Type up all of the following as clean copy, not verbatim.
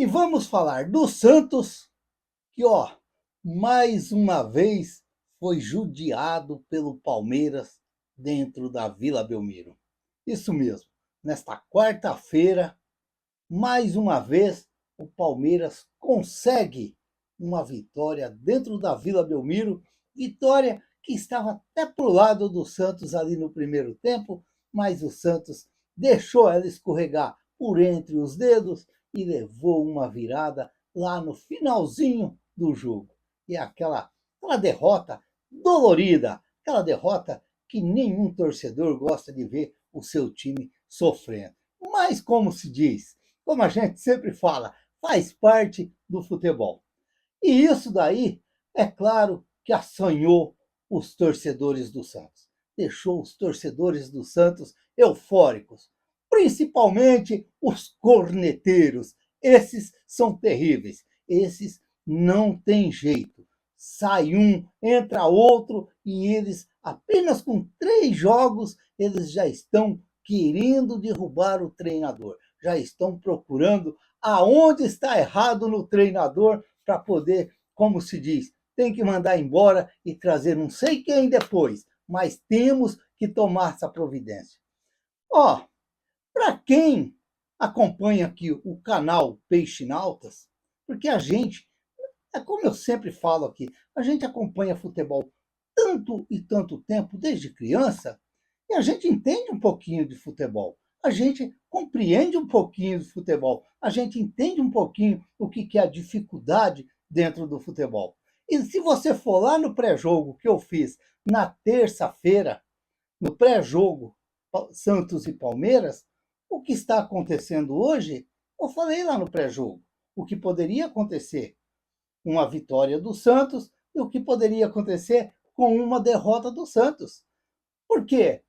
E vamos falar do Santos, que, mais uma vez foi judiado pelo Palmeiras dentro da Vila Belmiro. Isso mesmo, nesta quarta-feira, mais uma vez, o Palmeiras consegue uma vitória dentro da Vila Belmiro, vitória que estava até para o lado do Santos ali no primeiro tempo, mas o Santos deixou ela escorregar por entre os dedos e levou uma virada lá no finalzinho do jogo. E aquela derrota dolorida, aquela derrota que nenhum torcedor gosta de ver o seu time sofrendo. Mas, como se diz, como a gente sempre fala, faz parte do futebol. E isso daí, é claro que assanhou os torcedores do Santos. Deixou os torcedores do Santos eufóricos, principalmente os corneteiros. Esses são terríveis. Esses não tem jeito. Sai um, entra outro e eles, apenas com 3 jogos, eles já estão querendo derrubar o treinador. Já estão procurando aonde está errado no treinador para poder, como se diz, tem que mandar embora e trazer não sei quem depois, mas temos que tomar essa providência. Para quem acompanha aqui o canal Peixe Nautas, porque a gente, é como eu sempre falo aqui, a gente acompanha futebol tanto e tanto tempo, desde criança, e a gente entende um pouquinho de futebol. A gente compreende um pouquinho de futebol. A gente entende um pouquinho o que é a dificuldade dentro do futebol. E se você for lá no pré-jogo que eu fiz na terça-feira, no pré-jogo Santos e Palmeiras, o que está acontecendo hoje, eu falei lá no pré-jogo, o que poderia acontecer, uma vitória do Santos e o que poderia acontecer com uma derrota do Santos. Por quê?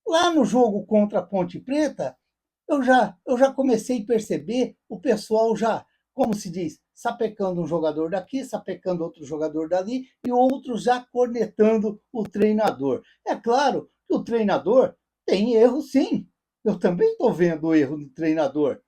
Lá no jogo contra a Ponte Preta, eu já comecei a perceber o pessoal já, como se diz, sapecando um jogador daqui, sapecando outro jogador dali e outros já cornetando o treinador. É claro que o treinador tem erro, sim. Eu também estou vendo o erro do treinador.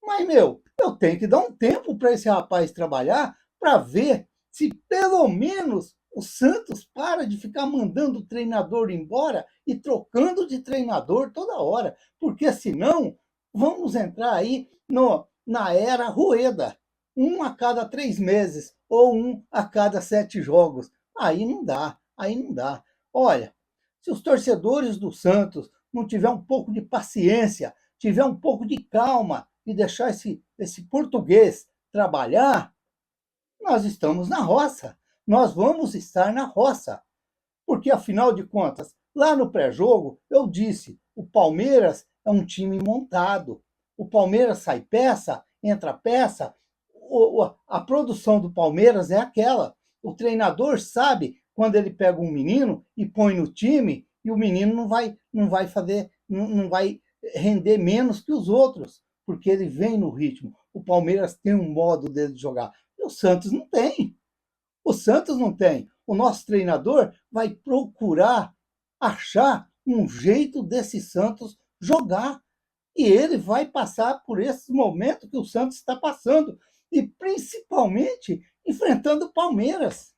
Mas, eu tenho que dar um tempo para esse rapaz trabalhar para ver se pelo menos o Santos para de ficar mandando o treinador embora e trocando de treinador toda hora, porque senão vamos entrar aí na era Rueda, um a cada 3 meses ou um a cada 7 jogos. Aí não dá, aí não dá. Olha, se os torcedores do Santos não tiver um pouco de paciência, tiver um pouco de calma e deixar esse português trabalhar, nós estamos na roça. Nós vamos estar na roça. Porque, afinal de contas, lá no pré-jogo, eu disse: o Palmeiras é um time montado. O Palmeiras sai peça, entra peça. A produção do Palmeiras é aquela. O treinador sabe quando ele pega um menino e põe no time e o menino não vai fazer, não vai render menos que os outros, porque ele vem no ritmo. O Palmeiras tem um modo dele de jogar. E o Santos não tem. O Santos não tem. O nosso treinador vai procurar achar um jeito desse Santos jogar. E ele vai passar por esse momento que o Santos está passando. E principalmente enfrentando o Palmeiras.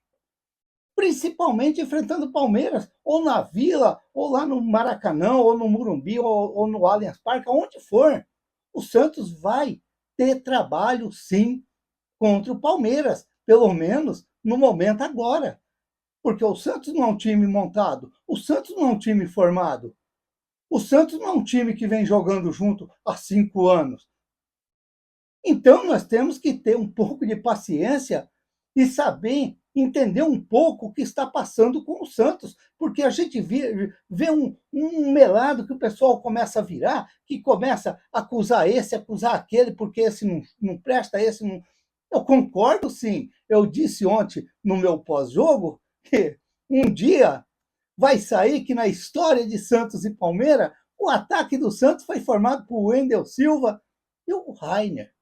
Principalmente enfrentando o Palmeiras, ou na Vila, ou lá no Maracanã, ou no Morumbi, ou no Allianz Parque, aonde for. O Santos vai ter trabalho, sim, contra o Palmeiras, pelo menos no momento agora. Porque o Santos não é um time montado, o Santos não é um time formado, o Santos não é um time que vem jogando junto há 5 anos. Então nós temos que ter um pouco de paciência e saber entender um pouco o que está passando com o Santos, porque a gente vê um melado que o pessoal começa a virar, que começa a acusar esse, acusar aquele, porque esse não presta, esse não. Eu concordo, sim. Eu disse ontem no meu pós-jogo que um dia vai sair que na história de Santos e Palmeiras, o ataque do Santos foi formado por Wendel Silva e o Rainer.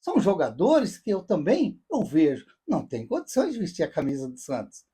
São jogadores que eu também vejo. Não tem condições de vestir a camisa do Santos.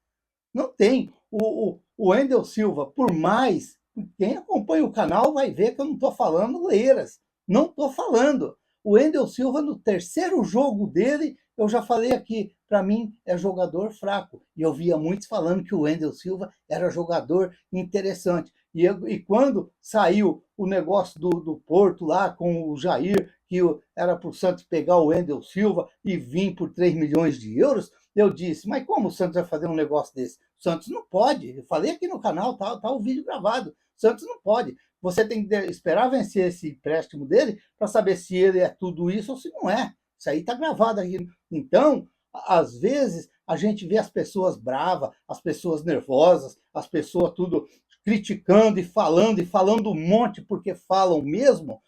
Não tem. O Wendel Silva, por mais, quem acompanha o canal vai ver que eu não estou falando leiras. Não estou falando. O Wendel Silva, no terceiro jogo dele, eu já falei aqui, para mim é jogador fraco. E eu via muitos falando que o Wendel Silva era jogador interessante. E quando saiu o negócio do Porto lá com o Jair, que era para o Santos pegar o Wendel Silva e vir por 3 milhões de euros, eu disse, mas como o Santos vai fazer um negócio desse? O Santos não pode. Eu falei aqui no canal, tá o vídeo gravado. O Santos não pode. Você tem que esperar vencer esse empréstimo dele para saber se ele é tudo isso ou se não é. Isso aí está gravado aqui. Então, às vezes, a gente vê as pessoas bravas, as pessoas nervosas, as pessoas tudo criticando e falando um monte porque falam mesmo,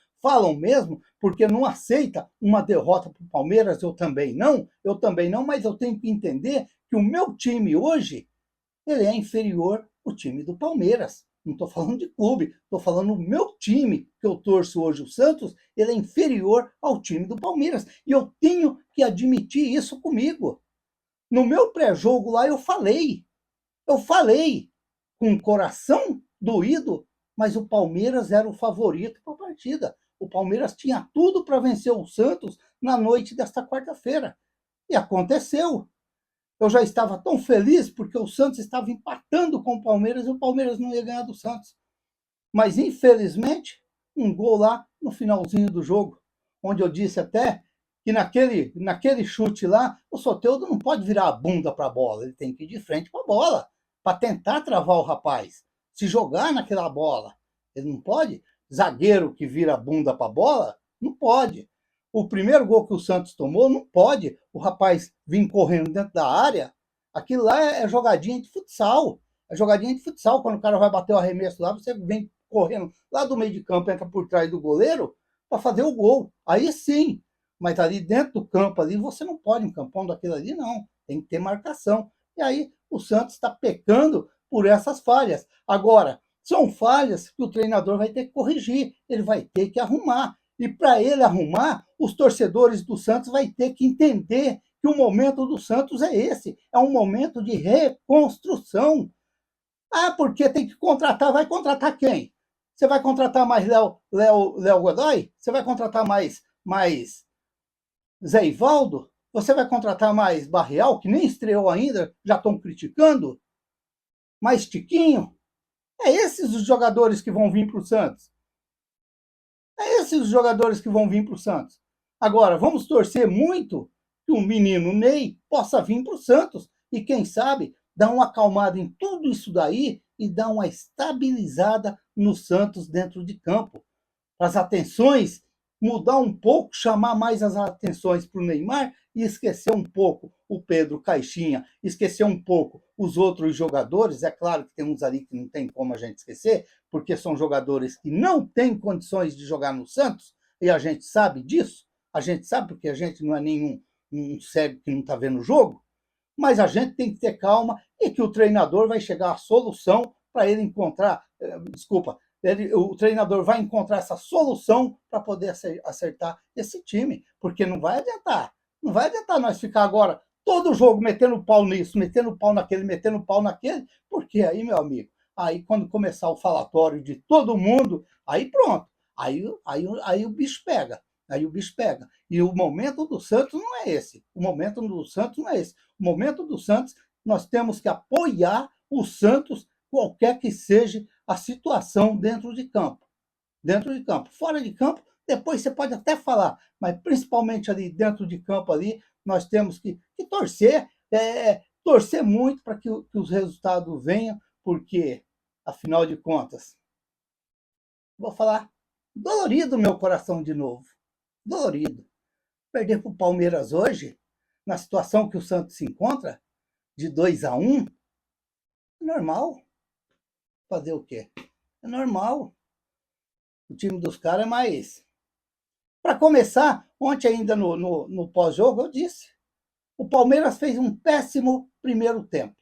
porque não aceita uma derrota para o Palmeiras, eu também não, mas eu tenho que entender que o meu time hoje, ele é inferior ao time do Palmeiras. Não estou falando de clube, estou falando do meu time, que eu torço hoje, o Santos, ele é inferior ao time do Palmeiras. E eu tenho que admitir isso comigo. No meu pré-jogo lá, eu falei com o coração doído, mas o Palmeiras era o favorito para a partida. O Palmeiras tinha tudo para vencer o Santos na noite desta quarta-feira. E aconteceu. Eu já estava tão feliz porque o Santos estava empatando com o Palmeiras e o Palmeiras não ia ganhar do Santos. Mas, infelizmente, um gol lá no finalzinho do jogo, onde eu disse até que naquele chute lá, o Soteldo não pode virar a bunda para a bola, ele tem que ir de frente para a bola, para tentar travar o rapaz, se jogar naquela bola. Ele não pode. Zagueiro que vira a bunda para a bola, não pode. O primeiro gol que o Santos tomou, não pode o rapaz vir correndo dentro da área. Aquilo lá é jogadinha de futsal. É jogadinha de futsal. Quando o cara vai bater o arremesso lá, você vem correndo lá do meio de campo, entra por trás do goleiro para fazer o gol. Aí sim. Mas ali dentro do campo ali, você não pode, um campão daquilo ali, não. Tem que ter marcação. E aí o Santos está pecando por essas falhas. Agora, são falhas que o treinador vai ter que corrigir, ele vai ter que arrumar. E para ele arrumar, os torcedores do Santos vai ter que entender que o momento do Santos é esse, é um momento de reconstrução. Ah, porque tem que contratar, vai contratar quem? Você vai contratar mais Léo Godoy? Você vai contratar mais Zé Ivaldo? Você vai contratar mais Barreal, que nem estreou ainda, já estão criticando? Mais Tiquinho? É esses os jogadores que vão vir para o Santos. É esses os jogadores que vão vir para o Santos. Agora, vamos torcer muito que o menino Ney possa vir para o Santos e, quem sabe, dar uma acalmada em tudo isso daí e dar uma estabilizada no Santos dentro de campo. As atenções, mudar um pouco, chamar mais as atenções para o Neymar e esquecer um pouco o Pedro Caixinha, esquecer um pouco os outros jogadores. É claro que tem uns ali que não tem como a gente esquecer, porque são jogadores que não têm condições de jogar no Santos, e a gente sabe disso, a gente sabe porque a gente não é nenhum um cego que não está vendo o jogo, mas a gente tem que ter calma e que o treinador vai chegar à solução para ele encontrar, o treinador vai encontrar essa solução para poder acertar esse time, porque não vai adiantar nós ficar agora todo jogo metendo pau nisso, metendo pau naquele, metendo pau naquele, porque aí, meu amigo, aí quando começar o falatório de todo mundo, aí pronto, aí o bicho pega. Aí o bicho pega. E o momento do Santos não é esse. O momento do Santos não é esse. O momento do Santos, nós temos que apoiar o Santos, qualquer que seja a situação dentro de campo. Dentro de campo. Fora de campo, depois você pode até falar, mas principalmente ali dentro de campo ali, nós temos que torcer, torcer muito para que os resultados venham, porque, afinal de contas, vou falar, dolorido meu coração de novo. Dolorido. Perder para o Palmeiras hoje, na situação que o Santos se encontra, de 2-1, é normal. Fazer o quê? É normal. O time dos caras é mais. Para começar, ontem ainda no pós-jogo, eu disse: o Palmeiras fez um péssimo primeiro tempo.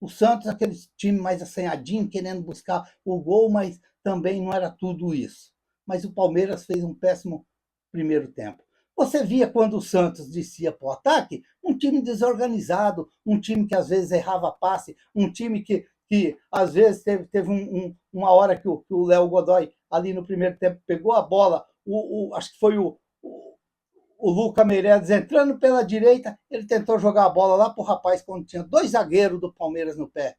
O Santos, aquele time mais assanhadinho, querendo buscar o gol, mas também não era tudo isso. Mas o Palmeiras fez um péssimo primeiro tempo. Você via quando o Santos descia para o ataque, um time desorganizado, um time que às vezes errava passe, um time que às vezes teve uma hora que o Léo Godoy, ali no primeiro tempo, pegou a bola, acho que foi o Luca Meireles entrando pela direita, ele tentou jogar a bola lá para o rapaz quando tinha 2 zagueiros do Palmeiras no pé.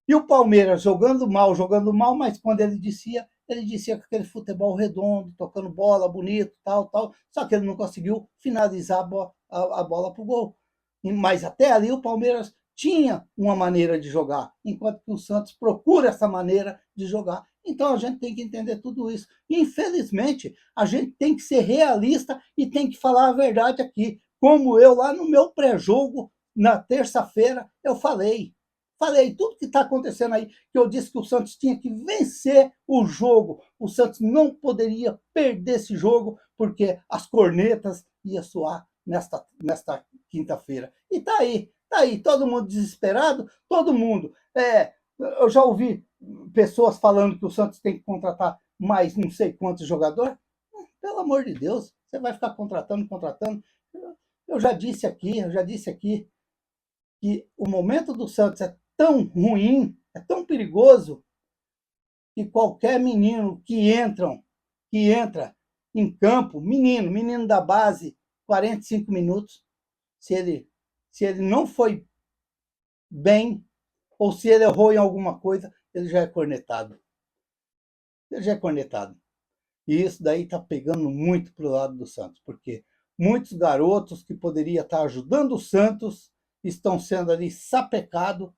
E o Palmeiras jogando mal, mas quando ele dizia com aquele futebol redondo, tocando bola, bonito, tal. Só que ele não conseguiu finalizar a bola para o gol. Mas até ali o Palmeiras tinha uma maneira de jogar, enquanto que o Santos procura essa maneira de jogar. Então a gente tem que entender tudo isso. Infelizmente, a gente tem que ser realista e tem que falar a verdade aqui. Como eu, lá no meu pré-jogo, na terça-feira, eu falei tudo que está acontecendo aí, que eu disse que o Santos tinha que vencer o jogo. O Santos não poderia perder esse jogo, porque as cornetas iam soar nesta quinta-feira. E tá aí, todo mundo desesperado, todo mundo. Eu já ouvi pessoas falando que o Santos tem que contratar mais não sei quantos jogadores. Pelo amor de Deus, você vai ficar contratando. Eu já disse aqui que o momento do Santos é tão ruim, é tão perigoso, que qualquer menino que entra em campo, menino da base, 45 minutos, se ele não foi bem, ou se ele errou em alguma coisa, ele já é cornetado. E isso daí está pegando muito para o lado do Santos, porque muitos garotos que poderiam estar ajudando o Santos estão sendo ali sapecado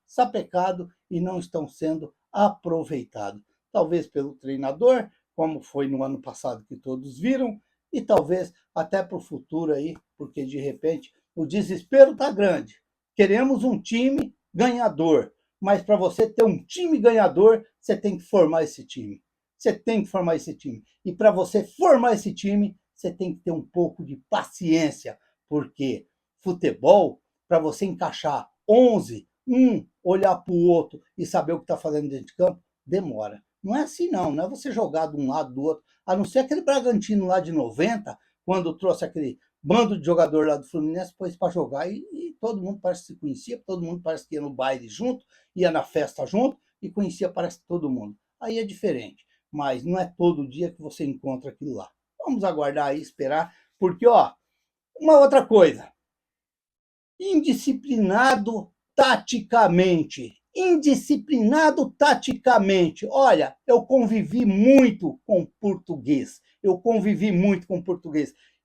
e não estão sendo aproveitados. Talvez pelo treinador, como foi no ano passado que todos viram, e talvez até para o futuro aí, porque de repente o desespero está grande. Queremos um time ganhador, mas para você ter um time ganhador, você tem que formar esse time. E para você formar esse time, você tem que ter um pouco de paciência, porque futebol, para você encaixar 11, um olhar para o outro e saber o que está fazendo dentro de campo, demora. Não é assim não é você jogar de um lado do outro, a não ser aquele Bragantino lá de 90, quando trouxe aquele bando de jogador lá do Fluminense, pôs para jogar e todo mundo parece que se conhecia, todo mundo parece que ia no baile junto, ia na festa junto e conhecia parece todo mundo. Aí é diferente, mas não é todo dia que você encontra aquilo lá. Vamos aguardar e esperar, porque, uma outra coisa, indisciplinado taticamente. Olha, eu convivi muito com português.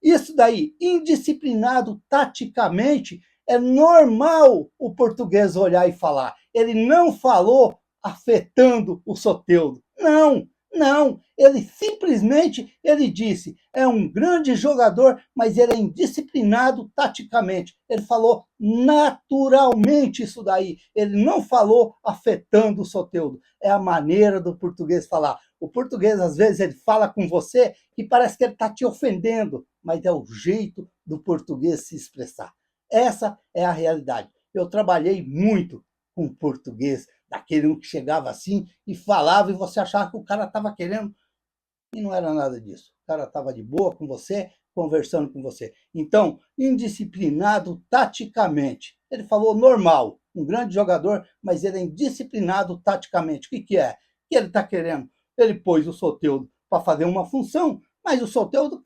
Isso daí, indisciplinado taticamente, é normal o português olhar e falar. Ele não falou afetando o Soteldo. Não, ele simplesmente disse, é um grande jogador, mas ele é indisciplinado taticamente. Ele falou naturalmente isso daí. Ele não falou afetando o Soteldo. É a maneira do português falar. O português, às vezes, ele fala com você que parece que ele está te ofendendo, mas é o jeito do português se expressar. Essa é a realidade. Eu trabalhei muito com português, daquele um que chegava assim e falava e você achava que o cara estava querendo. E não era nada disso. O cara estava de boa com você, conversando com você. Então, indisciplinado taticamente. Ele falou normal, um grande jogador, mas ele é indisciplinado taticamente. O que é? O que ele está querendo? Ele pôs o Soteldo para fazer uma função, mas o Soteldo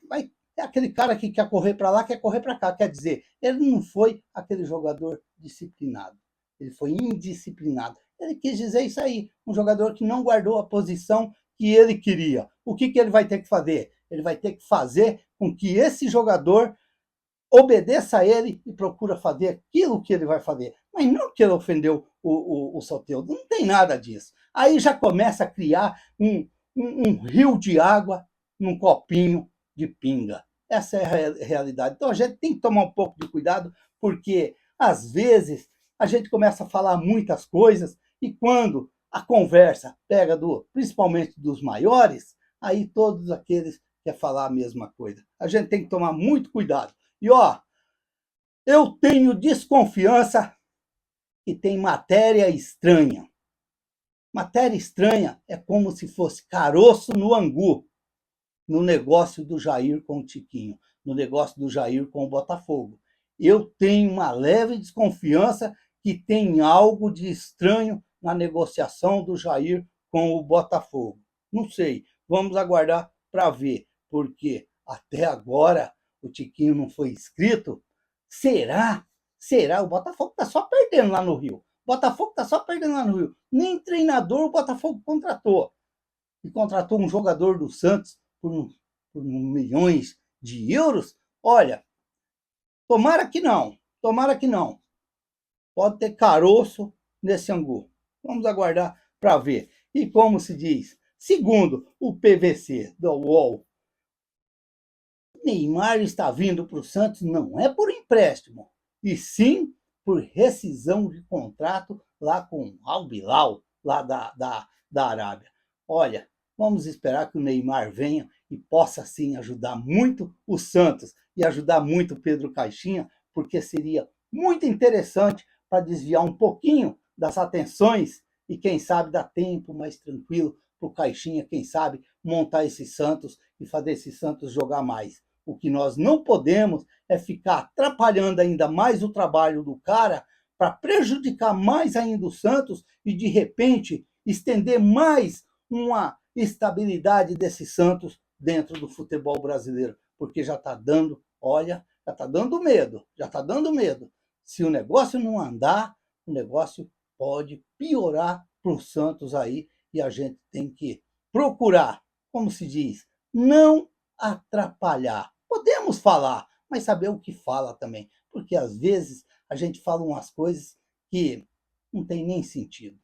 é aquele cara que quer correr para lá, quer correr para cá. Quer dizer, ele não foi aquele jogador disciplinado. Ele foi indisciplinado. Ele quis dizer isso aí, um jogador que não guardou a posição que ele queria. O que ele vai ter que fazer? Ele vai ter que fazer com que esse jogador obedeça a ele e procura fazer aquilo que ele vai fazer. Mas não que ele ofendeu o Soteldo, não tem nada disso. Aí já começa a criar um rio de água num copinho de pinga. Essa é a realidade. Então a gente tem que tomar um pouco de cuidado, porque às vezes a gente começa a falar muitas coisas e quando a conversa pega principalmente dos maiores, aí todos aqueles querem falar a mesma coisa. A gente tem que tomar muito cuidado. E eu tenho desconfiança que tem matéria estranha. Matéria estranha é como se fosse caroço no angu, no negócio do Jair com o Tiquinho, no negócio do Jair com o Botafogo. Eu tenho uma leve desconfiança que tem algo de estranho na negociação do Jair com o Botafogo. Não sei, vamos aguardar para ver, porque até agora o Tiquinho não foi inscrito. Será? Será? O Botafogo está só perdendo lá no Rio. O Botafogo está só perdendo lá no Rio. Nem treinador o Botafogo contratou. E contratou um jogador do Santos por milhões de euros. Olha, tomara que não. Tomara que não. Pode ter caroço nesse angu. Vamos aguardar para ver. E como se diz, segundo o PVC do UOL, Neymar está vindo para o Santos não é por empréstimo, e sim por rescisão de contrato lá com Al Hilal, lá da Arábia. Olha, vamos esperar que o Neymar venha e possa sim ajudar muito o Santos e ajudar muito o Pedro Caixinha, porque seria muito interessante para desviar um pouquinho das atenções e quem sabe dar tempo mais tranquilo para o Caixinha, quem sabe montar esse Santos e fazer esse Santos jogar mais. O que nós não podemos é ficar atrapalhando ainda mais o trabalho do cara para prejudicar mais ainda o Santos e, de repente, estender mais uma estabilidade desse Santos dentro do futebol brasileiro. Porque já está dando, olha, já está dando medo, já está dando medo. Se o negócio não andar, o negócio pode piorar para o Santos aí e a gente tem que procurar, como se diz, não atrapalhar. Podemos falar, mas saber o que fala também, porque às vezes a gente fala umas coisas que não tem nem sentido.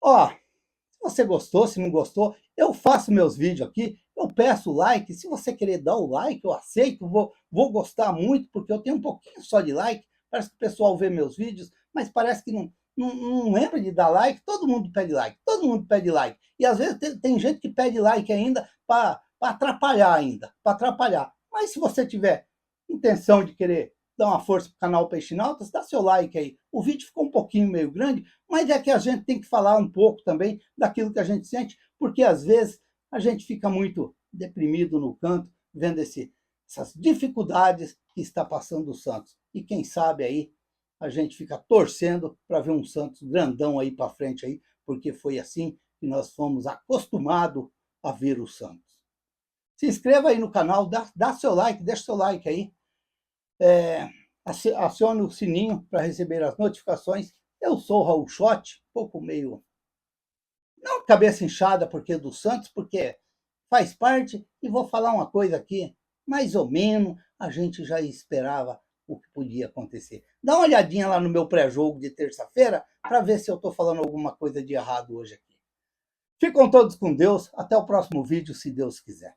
Ó, se você gostou, se não gostou, eu faço meus vídeos aqui, eu peço like, se você querer dar o like, eu aceito, vou gostar muito, porque eu tenho um pouquinho só de like, parece que o pessoal vê meus vídeos, mas parece que não lembra de dar like, todo mundo pede like, todo mundo pede like. E às vezes tem gente que pede like ainda para atrapalhar ainda, para atrapalhar. Mas se você tiver intenção de querer dar uma força para o canal Peixinautas, dá seu like aí. O vídeo ficou um pouquinho meio grande, mas é que a gente tem que falar um pouco também daquilo que a gente sente, porque às vezes a gente fica muito deprimido no canto, vendo essas dificuldades que está passando o Santos. E quem sabe aí a gente fica torcendo para ver um Santos grandão aí para frente aí, porque foi assim que nós fomos acostumados a ver o Santos. Se inscreva aí no canal, dá seu like, deixa seu like aí. Acione o sininho para receber as notificações. Eu sou o Raul Schott, um pouco meio, não cabeça inchada porque do Santos, porque faz parte, e vou falar uma coisa aqui, mais ou menos a gente já esperava o que podia acontecer. Dá uma olhadinha lá no meu pré-jogo de terça-feira para ver se eu estou falando alguma coisa de errado hoje aqui. Ficam todos com Deus, até o próximo vídeo, se Deus quiser.